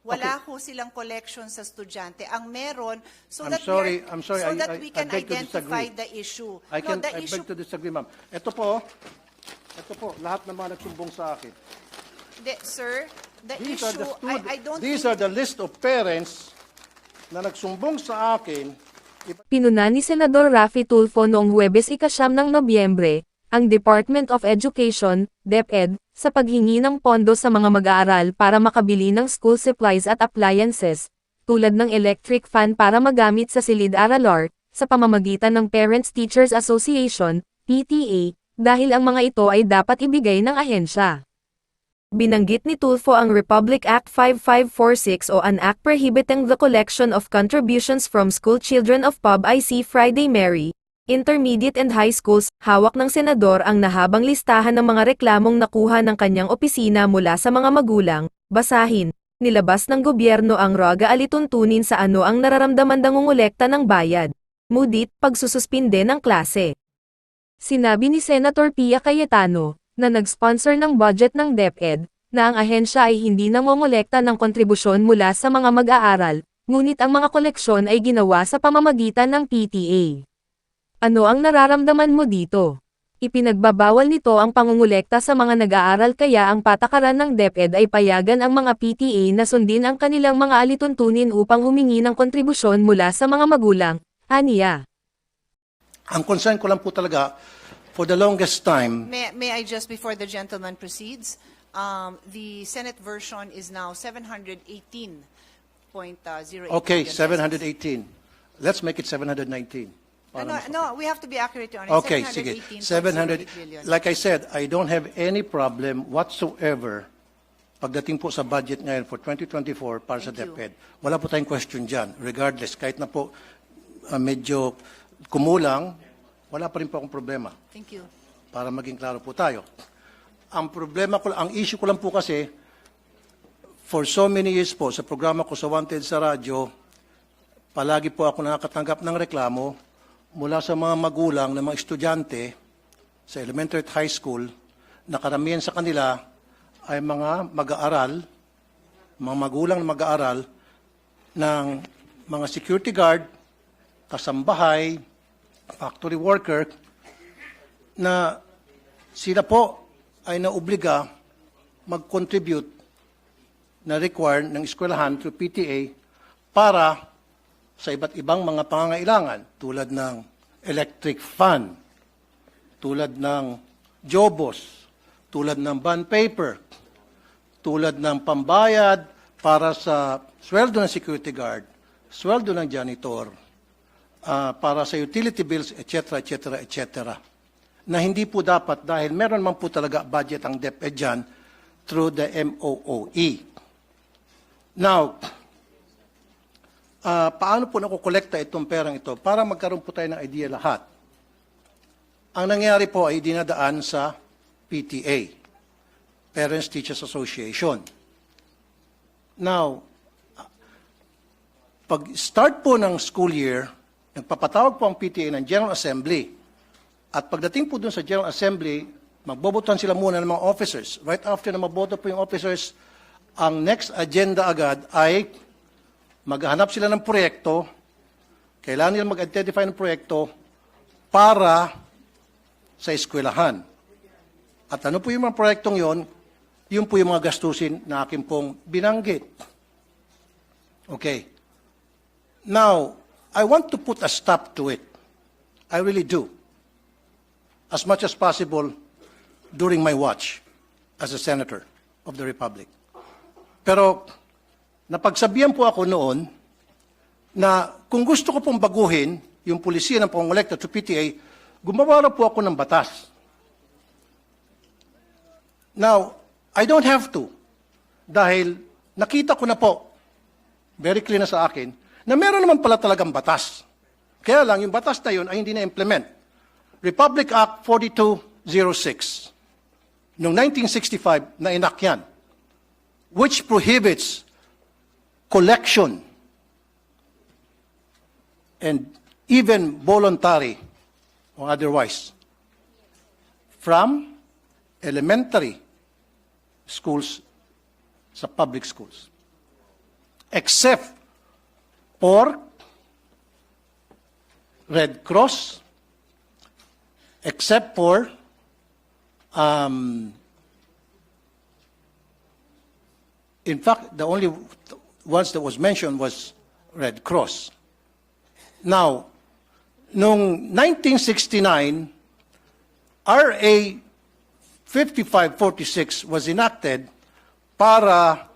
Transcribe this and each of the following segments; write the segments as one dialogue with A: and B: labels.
A: Wala ho silang collection sa estudyante. Ang meron, so
B: I'm
A: that,
B: sorry,
A: we can
B: I beg to
A: identify
B: disagree.
A: the issue.
B: I
A: No, the
B: beg
A: issue,
B: to disagree, ma'am. Ito po, lahat ng mga nagsumbong sa akin.
A: sir, the
B: These
A: issue, I don't
B: These
A: think,
B: are the list of parents na nagsumbong sa akin.
C: Pinuna ni Senador Raffy Tulfo noong Huwebes 9 ng Nobyembre, ang Department of Education, DepEd, sa paghingi ng pondo sa mga mag-aaral para makabili ng school supplies at appliances, tulad ng electric fan para magamit sa silid-aralar, sa pamamagitan ng Parents Teachers Association, PTA, dahil ang mga ito ay dapat ibigay ng ahensya. Binanggit ni Tulfo ang Republic Act 5546 o an act prohibiting the collection of contributions from school children of Pub IC Friday Mary, intermediate and high schools. Hawak ng senador ang nahabang listahan ng mga reklamong nakuha ng kanyang opisina mula sa mga magulang. Basahin, nilabas ng gobyerno ang raga alituntunin sa ano ang nararamdaman nangungulekta ng bayad. Mudit, pagsususpinde ng klase. Sinabi ni Senator Cayetano, na nag-sponsor ng budget ng DepEd, na ang ahensya ay hindi nangongolekta ng kontribusyon mula sa mga mag-aaral, ngunit ang mga koleksyon ay ginawa sa pamamagitan ng PTA. Ano ang nararamdaman mo dito? Ipinagbabawal nito ang pangungulekta sa mga nag-aaral kaya ang patakaran ng DepEd ay payagan ang mga PTA na sundin ang kanilang mga alituntunin upang humingi ng kontribusyon mula sa mga magulang, aniya.
B: Ang concern ko lang po talaga, for the longest time,
A: may I just, before the gentleman proceeds, the Senate version is now 718.08.
B: okay,
A: billion pesos.
B: 718. Let's make it 719.
A: No, we have to be accurate on it.
B: Okay, sige. 700.
A: 718.08 billion.
B: Like I said, I don't have any problem whatsoever pagdating po sa budget ngayon for 2024 para sa
A: Thank you.
B: DepEd. Wala po tayong question dyan. Regardless, kahit na po medyo kumulang, wala pa rin po akong problema.
A: Thank you.
B: Para maging klaro po tayo. Ang problema ko, ang issue ko lang po kasi, for so many years po, sa programa ko sa Wanted sa radyo, palagi po ako nakakatanggap ng reklamo mula sa mga magulang ng mga estudyante sa elementary at high school na karamihan sa kanila ay mga mag-aaral, mga magulang na mag-aaral ng mga security guard, kasambahay, factory worker, na sila po ay naobliga mag-contribute na required ng eskwelahan through PTA para sa iba't ibang mga pangangailangan tulad ng electric fan, tulad ng jobos, tulad ng bond paper, tulad ng pambayad para sa sweldo ng security guard, sweldo ng janitor, para sa utility bills, etc., etc., etc., na hindi po dapat dahil meron man po talaga budget ang DepEd dyan through the MOOE. Now, paano po nakukolekta itong perang ito? Para magkaroon po tayo ng idea lahat. Ang nangyari po ay dinadaan sa PTA, Parents Teachers Association. Now, pag-start po ng school year, nagpapatawag po ang PTA ng General Assembly. At pagdating po dun sa General Assembly, magbobotohan sila muna ng mga officers. Right after na maboto po yung officers, ang next agenda agad ay maghahanap sila ng proyekto, kailangan nila mag-identify ng proyekto para sa eskwelahan. At ano po yung mga proyektong yon? Yun po yung mga gastusin na akin pong binanggit. Okay. Now, I want to put a stop to it. I really do. As much as possible during my watch as a senator of the Republic. Pero napagsabihan po ako noon na kung gusto ko pong baguhin yung pulisiya ng pangongolekta to PTA, gumawa po ako ng batas. Now, I don't have to dahil nakita ko na po, very clear na sa akin, na meron naman pala talagang batas. Kaya lang, yung batas na yun ay hindi na-implement. Republic Act 4206, noong 1965, na enact yan, which prohibits collection and even voluntary or otherwise from elementary schools sa public schools. except for Red Cross, except for in fact, the only ones that was mentioned was Red Cross. Now, noong 1969, RA 5546 was enacted para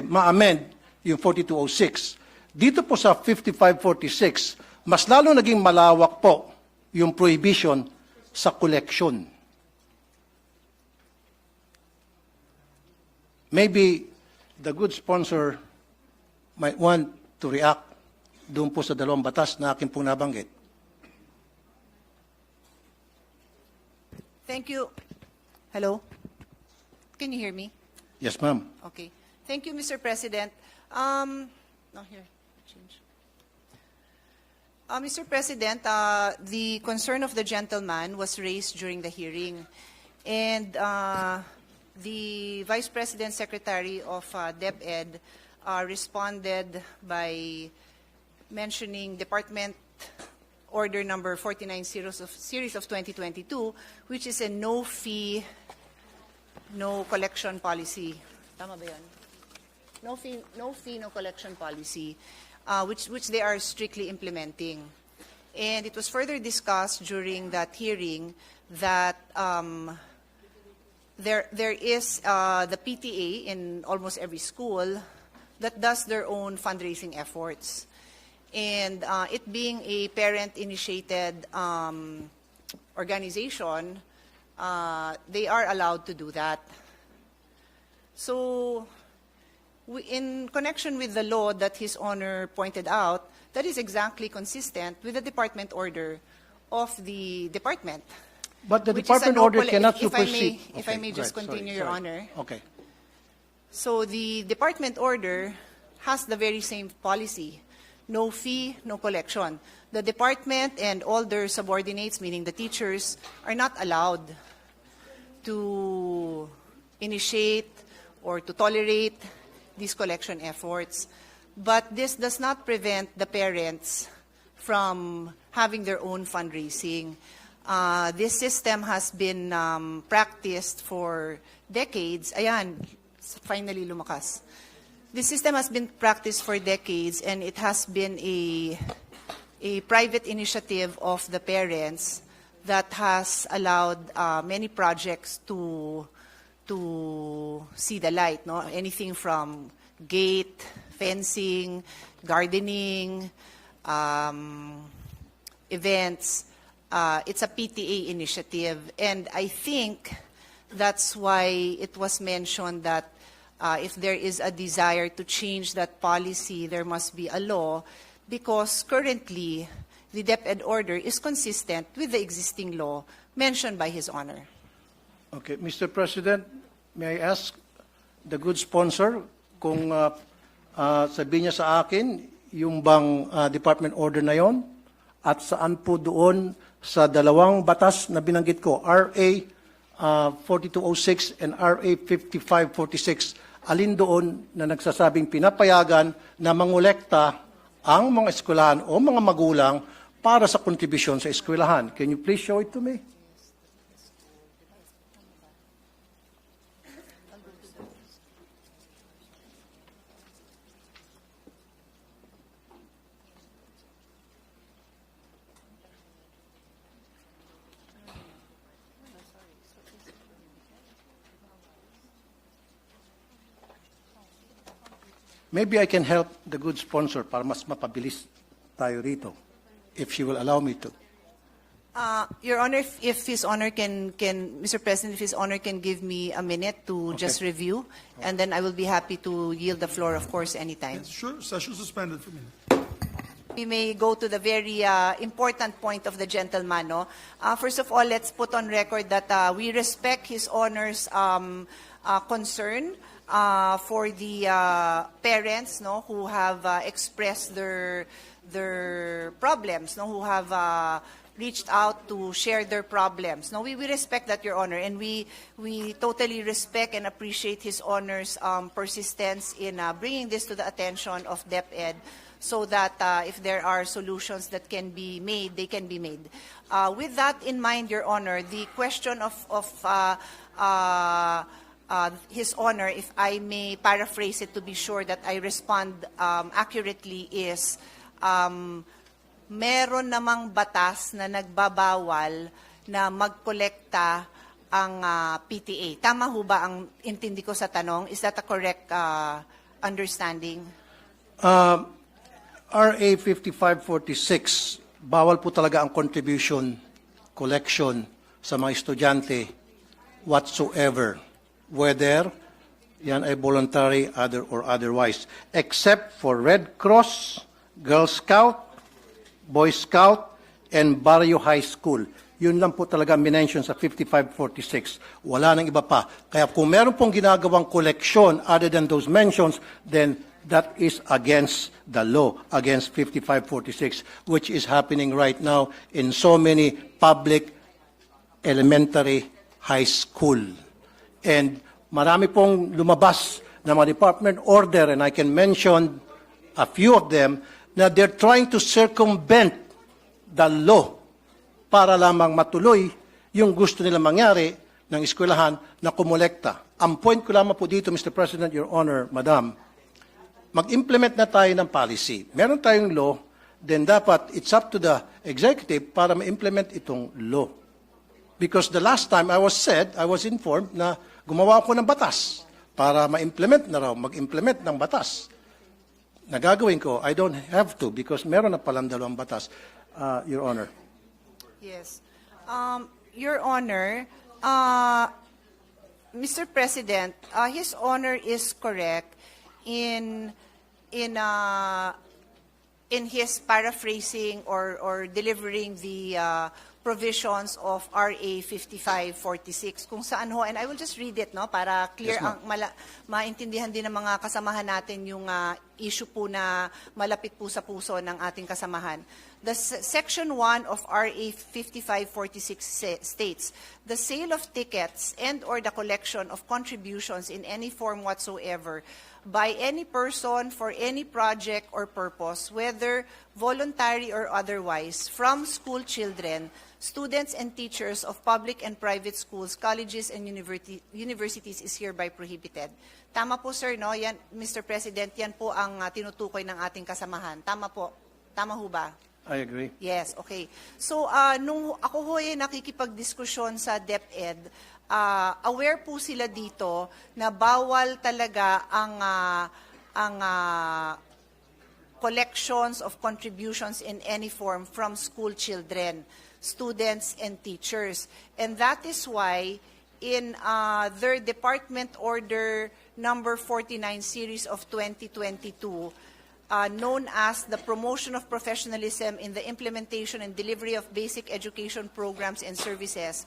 B: ma-amend yung 4206. Dito po sa 5546, mas lalo naging malawak po yung prohibition sa collection. Maybe the good sponsor might want to react doon po sa dalawang batas na akin pong nabanggit.
A: Thank you. Hello? Can you hear me?
B: Yes, ma'am.
A: Okay. Thank you, Mr. President. No, here. Change. Mr. President, the concern of the gentleman was raised during the hearing. And the Vice President Secretary of DepEd responded by mentioning Department Order number 49 series of 2022, which is a no-fee, no collection policy. Tama ba yun? No fee, no collection policy, which they are strictly implementing. And it was further discussed during that hearing that there is the PTA in almost every school that does their own fundraising efforts. And it being a parent-initiated organization, they are allowed to do that. So, in connection with the law that His Honor pointed out, that is exactly consistent with the department order of the department.
B: But the
A: which is a
B: department
A: no
B: order
A: colle-
B: cannot
A: if I may-
B: supersede.
A: if I may just
B: right,
A: continue,
B: sorry,
A: Your
B: sorry.
A: Honor.
B: Okay.
A: So the department order has the very same policy. No fee, no collection. The department and all their subordinates, meaning the teachers, are not allowed to initiate or to tolerate these collection efforts. But this does not prevent the parents from having their own fundraising. This system has been practiced for decades. Ayan, finally lumakas. This system has been practiced for decades, and it has been a private initiative of the parents that has allowed many projects to see the light. No, anything from gate, fencing, gardening, events. It's a PTA initiative, and I think that's why it was mentioned that if there is a desire to change that policy, there must be a law, because currently the DepEd order is consistent with the existing law mentioned by His Honor.
B: Okay, Mr. President, may I ask the good sponsor kung sabihin niya sa akin yung bang department order na yon at saan po doon sa dalawang batas na binanggit ko, RA 4206 and RA 5546, alin doon na nagsasabing pinapayagan na mangolekta ang mga eskwelahan o mga magulang para sa kontribusyon sa eskwelahan. Can you please show it to me? Maybe I can help the good sponsor para mas mapabilis tayo rito, if she will allow me to.
A: Your Honor, if His Honor can, Mr. President, if His Honor can give me a minute to just review, and then I will be happy to yield the floor, of course, anytime.
D: Sure, session suspended for a minute.
A: We may go to the very important point of the gentleman. No? First of all, let's put on record that we respect His Honor's concern for the parents, no, who have expressed their problems, no, who have reached out to share their problems. No, we respect that, Your Honor, and we totally respect and appreciate His Honor's persistence in bringing this to the attention of DepEd, so that if there are solutions that can be made, they can be made. With that in mind, Your Honor, the question of His Honor, if I may paraphrase it to be sure that I respond accurately, is meron namang batas na nagbabawal na magkolekta ang PTA. Tama ho ba ang intindi ko sa tanong? Is that a correct understanding?
B: RA 5546, bawal po talaga ang contribution, collection sa mga estudyante whatsoever, whether yan ay voluntary or otherwise, except for Red Cross, Girl Scout, Boy Scout, and Barrio High School. Yun lang po talaga minention sa 5546. Wala nang iba pa. Kaya kung meron pong ginagawang collection other than those mentions, then that is against the law, against 5546, which is happening right now in so many public elementary high school. And marami pong lumabas na mga department order, and I can mention a few of them, na they're trying to circumvent the law para lamang matuloy yung gusto nila mangyari ng eskwelahan na kumolekta. Ang point ko lamang po dito, Mr. President, Your Honor, Madam, mag-implement na tayo ng policy. Meron tayong law, then dapat it's up to the executive para ma-implement itong law. Because the last time I was informed na gumawa ako ng batas para ma-implement na raw, mag-implement ng batas. Nagagawin ko, I don't have to because meron na palang dalawang batas, Your Honor.
A: Yes. Your Honor, Mr. President, His Honor is correct in his paraphrasing or delivering the provisions of RA 5546 kung saan ho, and I will just read it, no, para clear,
B: Yes,
A: maintindihan din ng mga kasamahan natin yung issue po na malapit po sa puso ng ating kasamahan. The Section 1 of RA 5546 states, the sale of tickets and or the collection of contributions in any form whatsoever by any person for any project or purpose, whether voluntary or otherwise, from school children, students and teachers of public and private schools, colleges, and universities is hereby prohibited. Tama po, sir, no? Yan, Mr. President, yan po ang tinutukoy ng ating kasamahan. Tama po. Tama ho ba?
B: I agree.
A: Yes, okay. So, nung ako ho ay nakikipagdiskusyon sa DepEd, aware po sila dito na bawal talaga ang collections of contributions in any form from school children, students, and teachers. And that is why in their Department Order number 49 series of 2022, known as the Promotion of Professionalism in the Implementation and Delivery of Basic Education Programs and Services,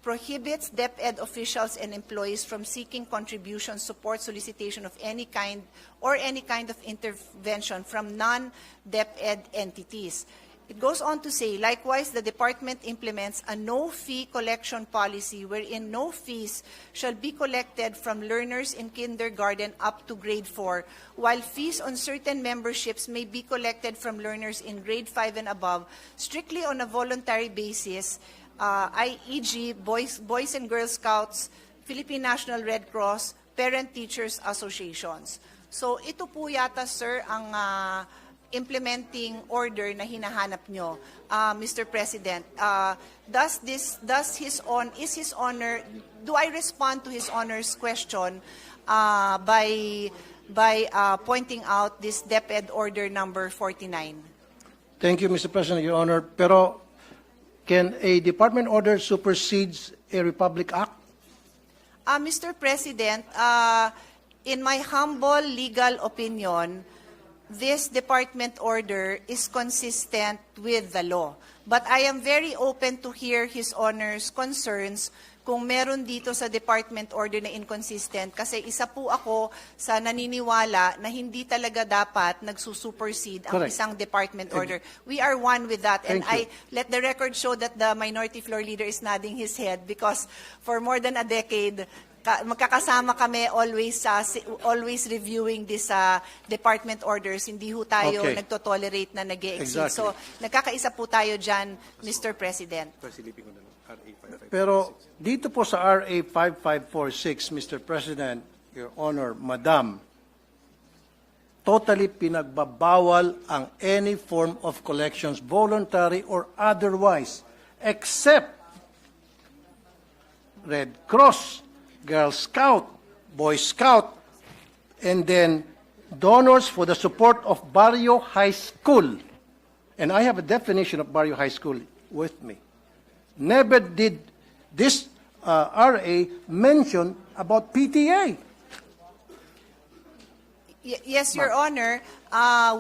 A: prohibits DepEd officials and employees from seeking contribution, support, solicitation of any kind, or any kind of intervention from non-DepEd entities. It goes on to say, likewise, the department implements a no-fee collection policy wherein no fees shall be collected from learners in kindergarten up to grade 4, while fees on certain memberships may be collected from learners in grade 5 and above, strictly on a voluntary basis, e.g. Boys and Girl Scouts, Philippine National Red Cross, Parent-Teachers Associations. So ito po yata, sir, ang implementing order na hinahanap nyo, Mr. President. Is His Honor, do I respond to His Honor's question by pointing out this DepEd order number 49?
B: Thank you, Mr. President, Your Honor. Pero can a department order supersedes a Republic Act?
A: Mr. President, in my humble legal opinion, this department order is consistent with the law. But I am very open to hear His Honor's concerns kung meron dito sa department order na inconsistent, kasi isa po ako sa naniniwala na hindi talaga dapat nagsusupersede ang
B: Correct.
A: isang department order. We are one with that, and
B: Thank you.
A: let the record show that the minority floor leader is nodding his head because for more than a decade, magkakasama kami always reviewing this department orders. Hindi ho tayo
B: Okay.
A: nagtotolerate na nag-e-exceed.
B: Exactly.
A: So, nagkakaisa po tayo dyan, Mr. President.
B: Pero dito po sa RA 5546, Mr. President, Your Honor, Madam, totally pinagbabawal ang any form of collections, voluntary or otherwise, except Red Cross, Girl Scout, Boy Scout, and then donors for the support of Barrio High School. And I have a definition of Barrio High School with me. Never did this RA mention about PTA.
A: Yes, Your Honor.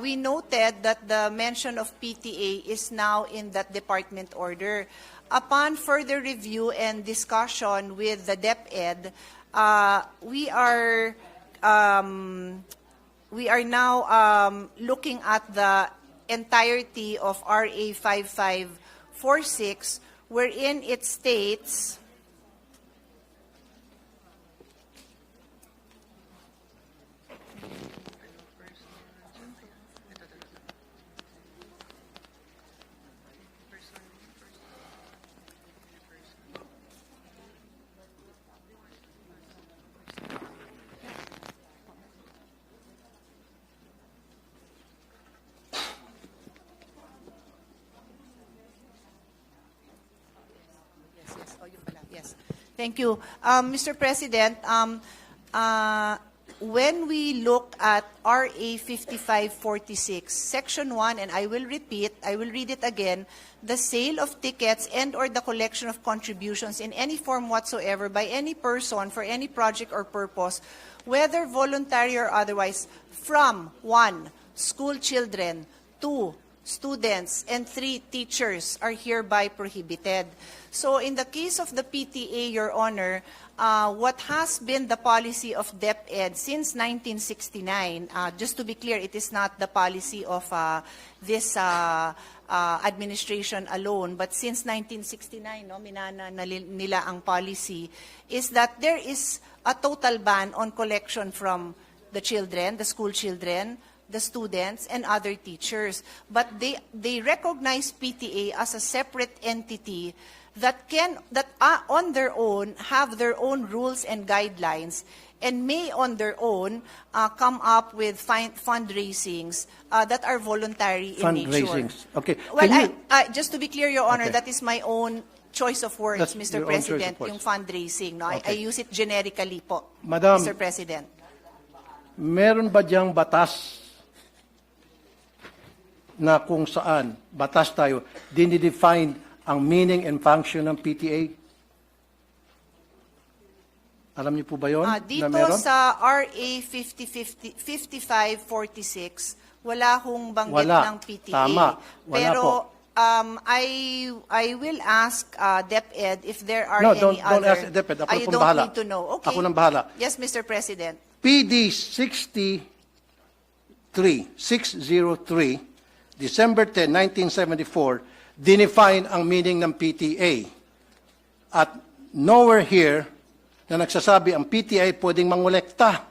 A: We noted that the mention of PTA is now in that department order. Upon further review and discussion with the DepEd, we are now looking at the entirety of RA 5546, wherein it states Yes. Thank you. Mr. President, when we look at RA 5546, Section 1, and I will read it again, the sale of tickets and or the collection of contributions in any form whatsoever by any person for any project or purpose, whether voluntary or otherwise, from 1, school children, 2, students, and 3, teachers are hereby prohibited. So in the case of the PTA, Your Honor, what has been the policy of DepEd since 1969, just to be clear, it is not the policy of this administration alone, but since 1969, minana nila ang policy, is that there is a total ban on collection from the children, the school children, the students, and other teachers. But they recognize PTA as a separate entity that on their own have their own rules and guidelines, and may on their own come up with fundraisings that are voluntary in nature.
B: Fundraisings. Okay.
A: Well,
B: Can you-
A: just to be clear, Your Honor,
B: Okay.
A: that is my own choice of words,
B: That's
A: Mr.
B: your own choice of
A: President,
B: words.
A: yung fundraising. No? I
B: Okay.
A: use it generically po,
B: Madam,
A: Mr. President.
B: meron ba diyang batas na kung saan, batas tayo, dinidefine ang meaning and function ng PTA? Alam niyo po ba yun?
A: Dito
B: na meron?
A: sa RA 5546, wala hong banggit
B: Wala.
A: ng PTA.
B: Tama. Wala
A: Pero
B: po.
A: I will ask DepEd if there are
B: No,
A: any
B: don't
A: other...
B: ask DepEd. Ako na
A: you
B: pong
A: don't
B: bahala.
A: need to know. Okay.
B: Ako nang bahala.
A: Yes, Mr. President.
B: PD 603, December 10, 1974, dinefine ang meaning ng PTA. At nowhere here na nagsasabi ang PTA pwedeng mangolekta.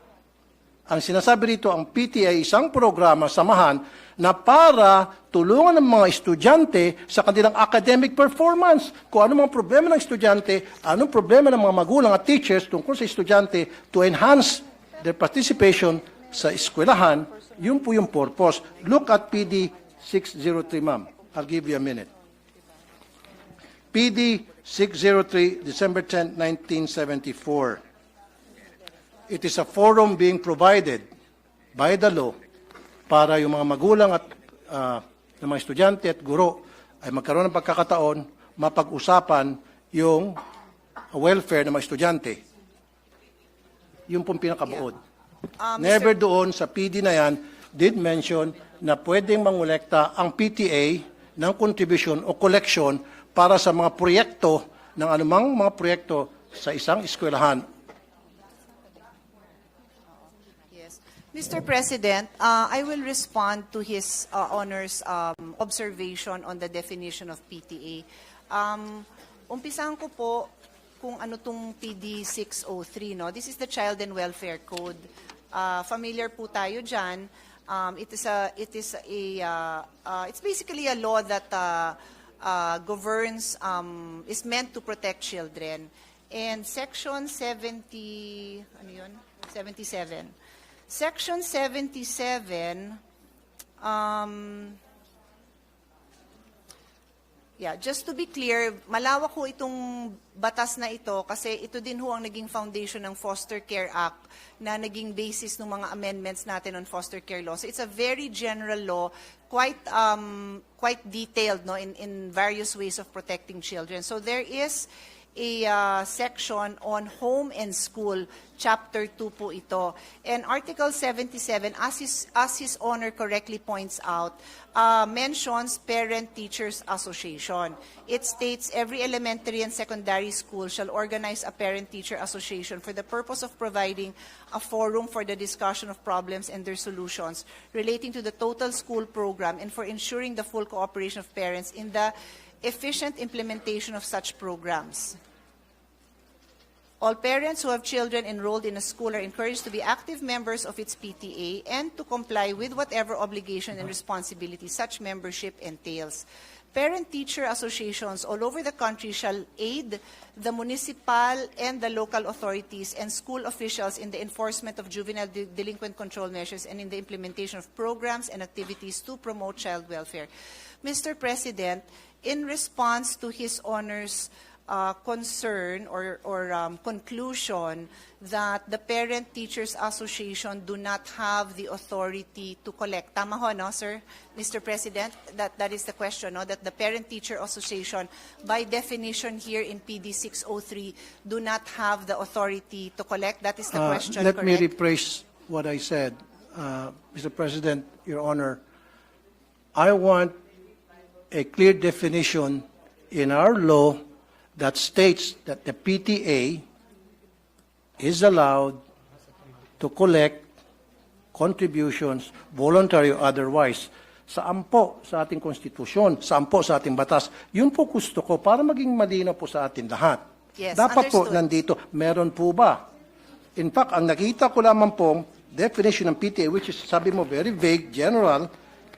B: Ang sinasabi rito, ang PTA isang programa, samahan, na para tulungan ng mga estudyante sa kanilang academic performance. Kung ano mga problema ng estudyante, anong problema ng mga magulang at teachers tungkol sa estudyante to enhance their participation sa eskwelahan, yun po yung purpose. Look at PD 603, ma'am. I'll give you a minute. PD 603, December 10, 1974. It is a forum being provided by the law para yung mga magulang at ng mga estudyante at guro ay magkaroon ng pagkakataon mapag-usapan yung welfare ng mga estudyante. Yung pong pinakabuod. Never doon sa PD na yan did mention na pwedeng mangolekta ang PTA ng contribution o collection para sa mga proyekto ng anumang mga proyekto sa isang eskwelahan.
A: Yes. Mr. President, I will respond to his Honor's observation on the definition of PTA. Umpisahan ko po kung ano tong PD 603, no? This is the Child and Welfare Code. Familiar po tayo dyan. It's basically a law that governs, is meant to protect children. And Section 77, Section 77, just to be clear, malawak ho itong batas na ito kasi ito din ho ang naging foundation ng Foster Care Act na naging basis ng mga amendments natin on foster care law. So it's a very general law, quite detailed, no, in various ways of protecting children. So there is a section on home and school, Chapter 2 po ito. And Article 77, as His Honor correctly points out, mentions Parent-Teachers Association. It states every elementary and secondary school shall organize a Parent-Teacher Association for the purpose of providing a forum for the discussion of problems and their solutions relating to the total school program and for ensuring the full cooperation of parents in the efficient implementation of such programs. All parents who have children enrolled in a school are encouraged to be active members of its PTA and to comply with whatever obligation and responsibility such membership entails. Parent-teacher associations all over the country shall aid the municipal and the local authorities and school officials in the enforcement of juvenile delinquent control measures and in the implementation of programs and activities to promote child welfare. Mr. President, in response to His Honor's concern or conclusion that the Parent-Teachers Association do not have the authority to collect. Tama ho, no, sir? Mr. President, that is the question, no? That the Parent-Teacher Association, by definition here in PD 603, do not have the authority to collect. That is the question,
B: Let
A: correct?
B: me rephrase what I said. Mr. President, Your Honor, I want a clear definition in our law that states that the PTA is allowed to collect contributions, voluntary or otherwise. Saan po sa ating konstitusyon, saan po sa ating batas. Yun po gusto ko para maging malinaw po sa atin lahat.
A: Yes,
B: Dapat po
A: understood.
B: nandito, meron po ba? In fact, ang nakita ko lamang po, definition ng PTA, which is, sabi mo, very vague, general,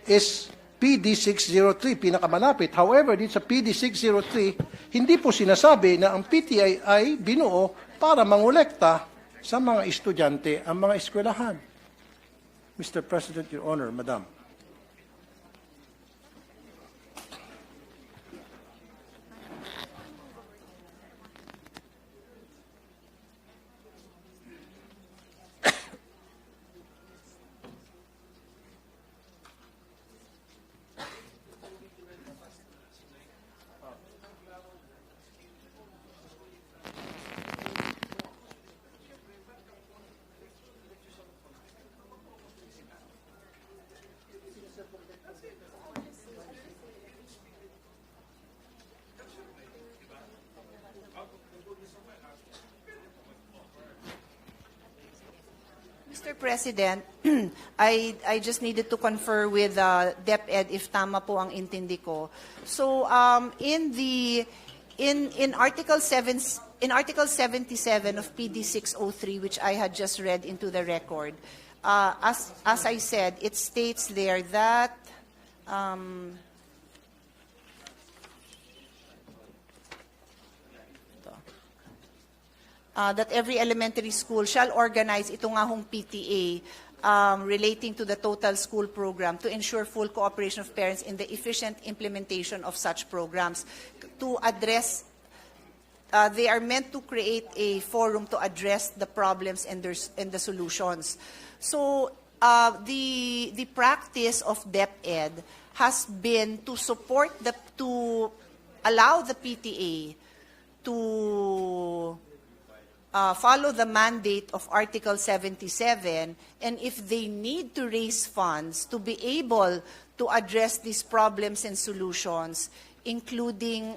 B: is PD 603, pinakamalapit. However, dito sa PD 603, hindi po sinasabi na ang PTA ay binuo para mangolekta sa mga estudyante ang mga eskwelahan. Mr. President, Your Honor, Madam.
A: Mr. President, I just needed to confer with DepEd if tama po ang intindi ko. So in Article 77 of PD 603, which I had just read into the record, as I said, it states there that that every elementary school shall organize ito nga hong PTA relating to the total school program to ensure full cooperation of parents in the efficient implementation of such programs. To address, they are meant to create a forum to address the problems and the solutions. So the practice of DepEd has been to support to allow the PTA to follow the mandate of Article 77, and if they need to raise funds to be able to address these problems and solutions, including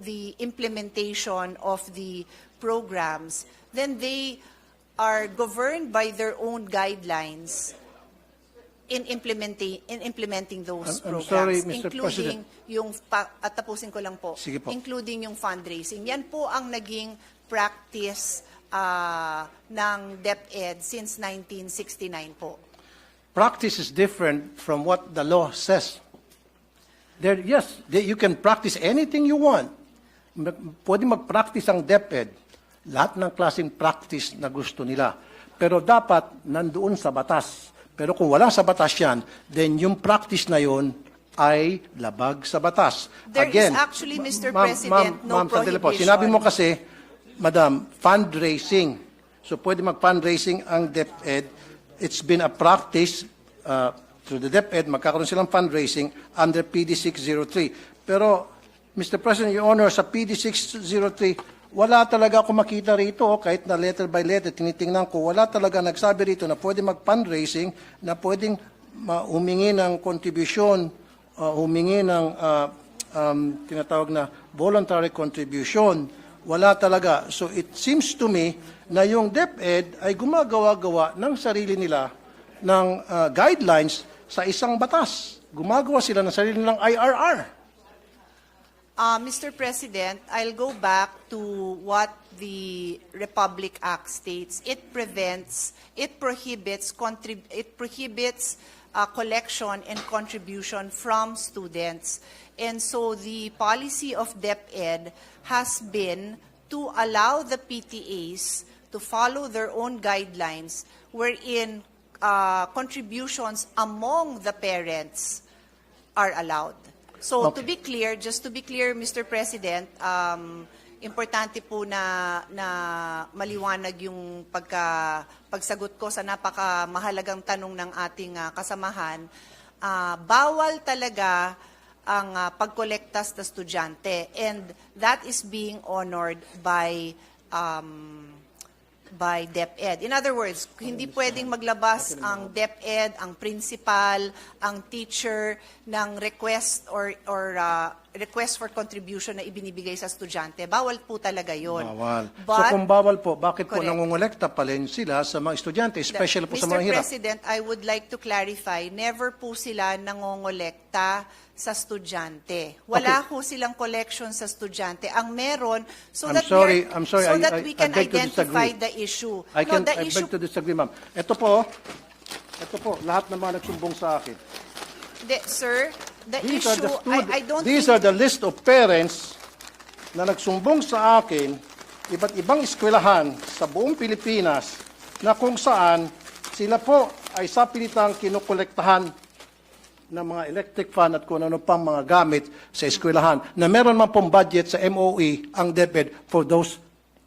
A: the implementation of the programs, then they are governed by their own guidelines in implementing those
B: I'm
A: programs,
B: sorry, Mr.
A: including yung at tapusin ko lang po,
B: Sige po.
A: including yung fundraising. Yan po ang naging practice ng DepEd since 1969 po.
B: Practice is different from what the law says. You can practice anything you want. Pwede mag-practice ang DepEd. Lahat ng klaseng practice na gusto nila. Pero dapat nandoon sa batas. Pero kung wala sa batas yan, then yung practice na yon ay labag sa batas.
A: There is actually, Mr. President, no
B: sandali po.
A: prohibition.
B: Sinabi mo kasi, Madam, fundraising. So pwede mag-fundraising ang DepEd. It's been a practice through the DepEd, magkakaroon silang fundraising under PD 603. Pero, Mr. President, Your Honor, sa PD 603, wala talaga ako makita rito, kahit na letter by letter, tinitingnan ko, wala talaga nagsabi rito na pwede mag-fundraising, na pwedeng humingi ng contribution, humingi ng tinatawag na voluntary contribution. Wala talaga. So it seems to me na yung DepEd ay gumagawa-gawa ng sarili nila ng guidelines sa isang batas. Gumagawa sila ng sarili nilang IRR.
A: Mr. President, I'll go back to what the Republic Act states. It prohibits collection and contribution from students. And so the policy of DepEd has been to allow the PTAs to follow their own guidelines wherein contributions among the parents are allowed. So
B: Okay.
A: to be clear, just to be clear, Mr. President, importante po na maliwanag yung pagsagot ko sa napakamahalagang tanong ng ating kasamahan. Bawal talaga ang pagkolekta sa estudyante, and that is being honored by DepEd. In other words, hindi pwedeng maglabas ang DepEd, ang principal, ang teacher ng request or request for contribution na ibinibigay sa estudyante. Bawal po talaga yon.
B: Bawal.
A: But,
B: so kung bawal po, bakit po
A: Correct.
B: nangongolekta pa rin sila sa mga estudyante, especially po sa
A: Mr.
B: mga hirap?
A: President, I would like to clarify, never po sila nangongolekta sa estudyante. Wala po silang collection sa estudyante. Ang meron,
B: I'm sorry,
A: we can
B: I beg to
A: identify
B: disagree.
A: the issue.
B: I
A: the issue,
B: beg to disagree, ma'am. Ito po, lahat ng mga nagsumbong sa akin.
A: sir, the
B: These are
A: issue,
B: the
A: I don't
B: These
A: think
B: are the list of parents na nagsumbong sa akin, iba't ibang eskwelahan sa buong Pilipinas, na kung saan sila po ay sa pilitang kinukolektahan ng mga electric fan at kung ano pang mga gamit sa eskwelahan, na meron man pong budget sa MOE ang DepEd for those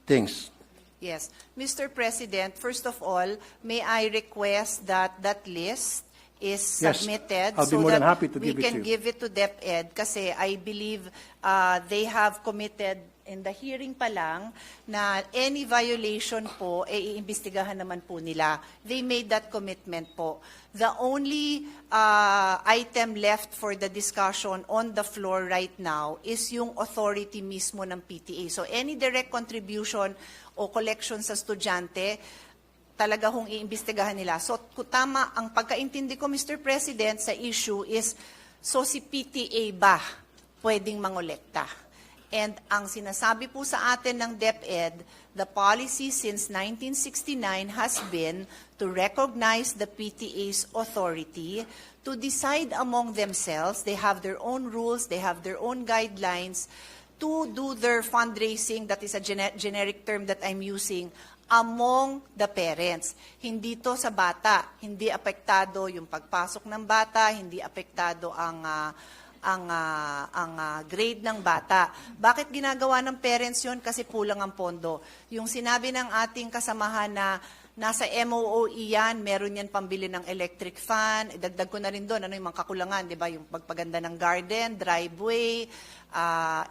B: things.
A: Yes. Mr. President, first of all, may I request that that list is
B: Yes,
A: submitted
B: I'll be
A: so
B: more than
A: that
B: happy to
A: we
B: give it to
A: can
B: you.
A: give it to DepEd kasi I believe they have committed in the hearing pa lang na any violation po, iimbestigahan naman po nila. They made that commitment po. The only item left for the discussion on the floor right now is yung authority mismo ng PTA. So any direct contribution o collection sa estudyante, talaga hong iimbestigahan nila. So tama, ang pagkaintindi ko, Mr. President, sa issue is, so si PTA ba pwedeng mangolekta? And ang sinasabi po sa atin ng DepEd, the policy since 1969 has been to recognize the PTA's authority to decide among themselves. They have their own rules, they have their own guidelines to do their fundraising, that is a generic term that I'm using, among the parents. Hindi to sa bata, hindi apektado yung pagpasok ng bata, hindi apektado ang grade ng bata. Bakit ginagawa ng parents yun? Kasi kulang ang pondo. Yung sinabi ng ating kasamahan na nasa MOOE yan, meron yan pambili ng electric fan, idagdag ko na rin doon, ano yung mga kakulangan, di ba? Yung pagpaganda ng garden, driveway,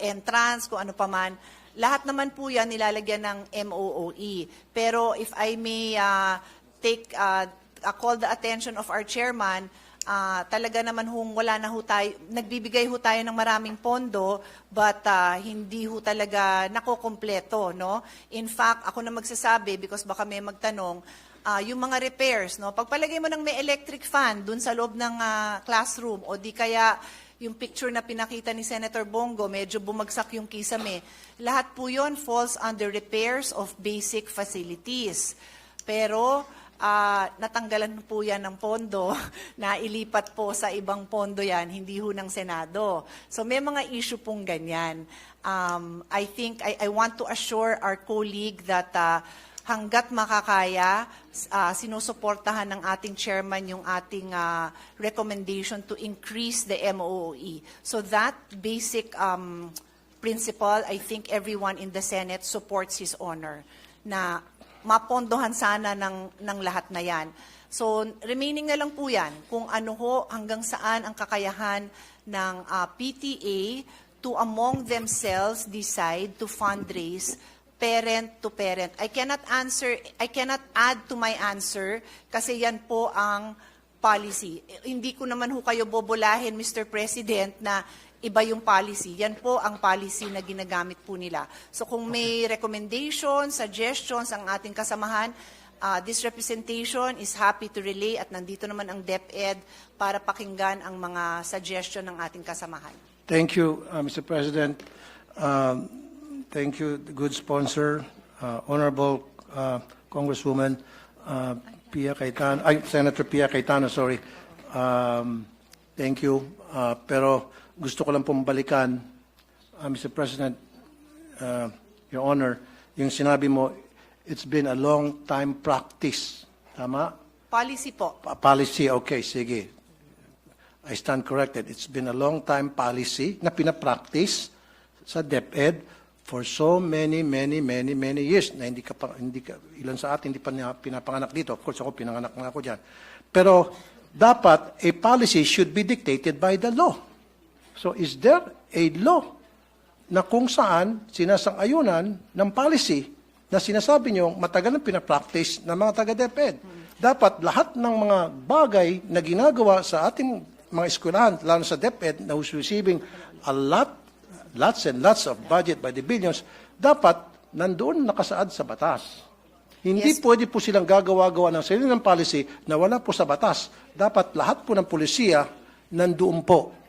A: entrance, kung ano pa man. Lahat naman po yan nilalagyan ng MOOE. Pero if I may call the attention of our chairman, talaga naman wala na ho tayo, nagbibigay ho tayo ng maraming pondo, but hindi ho talaga nakokompleto, no? In fact, ako na magsasabi, because baka may magtanong, yung mga repairs, no? Pagpalagay mo ng may electric fan dun sa loob ng classroom, o di kaya yung picture na pinakita ni Senator Bongo, medyo bumagsak yung kisame, lahat po yun falls under repairs of basic facilities. Pero, natanggalan po yan ng pondo, na ilipat po sa ibang pondo yan, hindi ho ng Senado. So may mga issue pong ganyan. I think, I want to assure our colleague that hanggat makakaya, sinusuportahan ng ating chairman yung ating recommendation to increase the MOOE. So that basic principle, I think everyone in the Senate supports His Honor, na mapondohan sana ng lahat na yan. So, remaining na lang po yan kung ano ho, hanggang saan ang kakayahan ng PTA to among themselves decide to fundraise parent to parent. I cannot add to my answer kasi yan po ang policy. Hindi ko naman ho kayo bobolahin, Mr. President, na iba yung policy. Yan po ang policy na ginagamit po nila. So kung may recommendations, suggestions ang ating kasamahan, this representation is happy to relay at nandito naman ang DepEd para pakinggan ang mga suggestion ng ating kasamahan.
B: Thank you, Mr. President. Thank you, the good sponsor, Honorable Congresswoman Pia Cayetano, Senator Pia Cayetano, sorry. Thank you. Pero gusto ko lang pong balikan, Mr. President, Your Honor, yung sinabi mo, it's been a long time practice. Tama?
A: Policy po.
B: Policy, okay, sige. I stand corrected. It's been a long time policy na pinapractice sa DepEd for so many years na ilan sa atin hindi pa pinapanganak dito. Of course, ako pinanganak na ako dyan. Pero dapat a policy should be dictated by the law. So is there a law na kung saan sinasang-ayunan ng policy na sinasabi nyo matagal na pinapractice ng mga taga-DepEd? Dapat lahat ng mga bagay na ginagawa sa ating mga eskwelahan, lalo sa DepEd, na who's receiving lots and lots of budget by the billions, dapat nandoon nakasaad sa batas. Hindi pwede po silang gagawa-gawa ng sarili ng policy na wala po sa batas. Dapat lahat po ng polisiya nandoon po